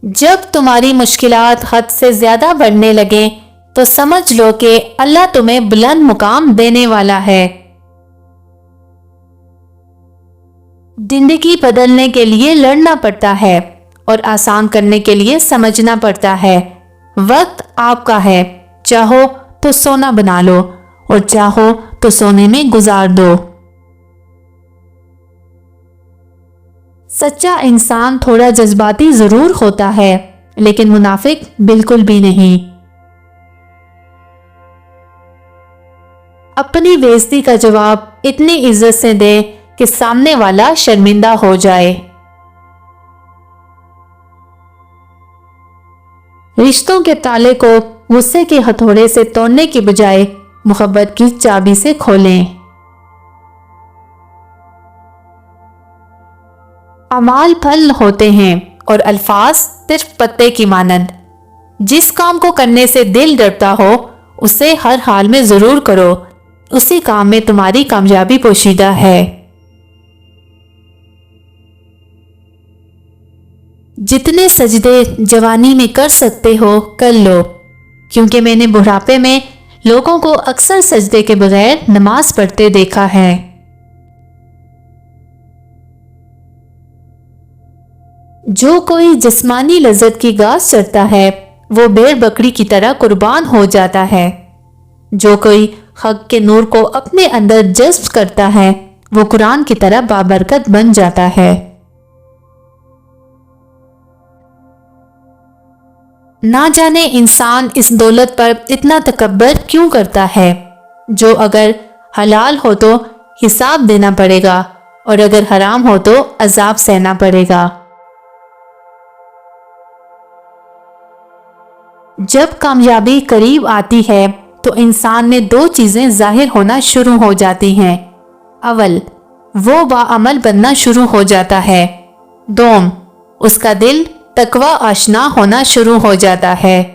جب تمہاری مشکلات حد سے زیادہ بڑھنے لگیں تو سمجھ لو کہ اللہ تمہیں بلند مقام دینے والا ہے۔ زندگی بدلنے کے لیے لڑنا پڑتا ہے اور آسان کرنے کے لیے سمجھنا پڑتا ہے۔ وقت آپ کا ہے، چاہو تو سونا بنا لو اور چاہو تو سونے میں گزار دو۔ سچا انسان تھوڑا جذباتی ضرور ہوتا ہے، لیکن منافق بالکل بھی نہیں۔ اپنی بے عزتی کا جواب اتنی عزت سے دے کہ سامنے والا شرمندہ ہو جائے۔ رشتوں کے تالے کو غصے کے ہتھوڑے سے توڑنے کی بجائے محبت کی چابی سے کھولیں۔ اعمال پھل ہوتے ہیں اور الفاظ صرف پتے کی مانند۔ جس کام کو کرنے سے دل ڈرتا ہو اسے ہر حال میں ضرور کرو، اسی کام میں تمہاری کامیابی پوشیدہ ہے۔ جتنے سجدے جوانی میں کر سکتے ہو کر لو، کیونکہ میں نے بڑھاپے میں لوگوں کو اکثر سجدے کے بغیر نماز پڑھتے دیکھا ہے۔ جو کوئی جسمانی لذت کی گھاس چرتا ہے وہ بھیڑ بکری کی طرح قربان ہو جاتا ہے۔ جو کوئی حق کے نور کو اپنے اندر جذب کرتا ہے وہ قرآن کی طرح بابرکت بن جاتا ہے۔ نہ جانے انسان اس دولت پر اتنا تکبر کیوں کرتا ہے، جو اگر حلال ہو تو حساب دینا پڑے گا اور اگر حرام ہو تو عذاب سہنا پڑے گا۔ جب کامیابی قریب آتی ہے تو انسان میں دو چیزیں ظاہر ہونا شروع ہو جاتی ہیں۔ اول، وہ باعمل بننا شروع ہو جاتا ہے۔ دوم، اس کا دل تقوی آشنا ہونا شروع ہو جاتا ہے۔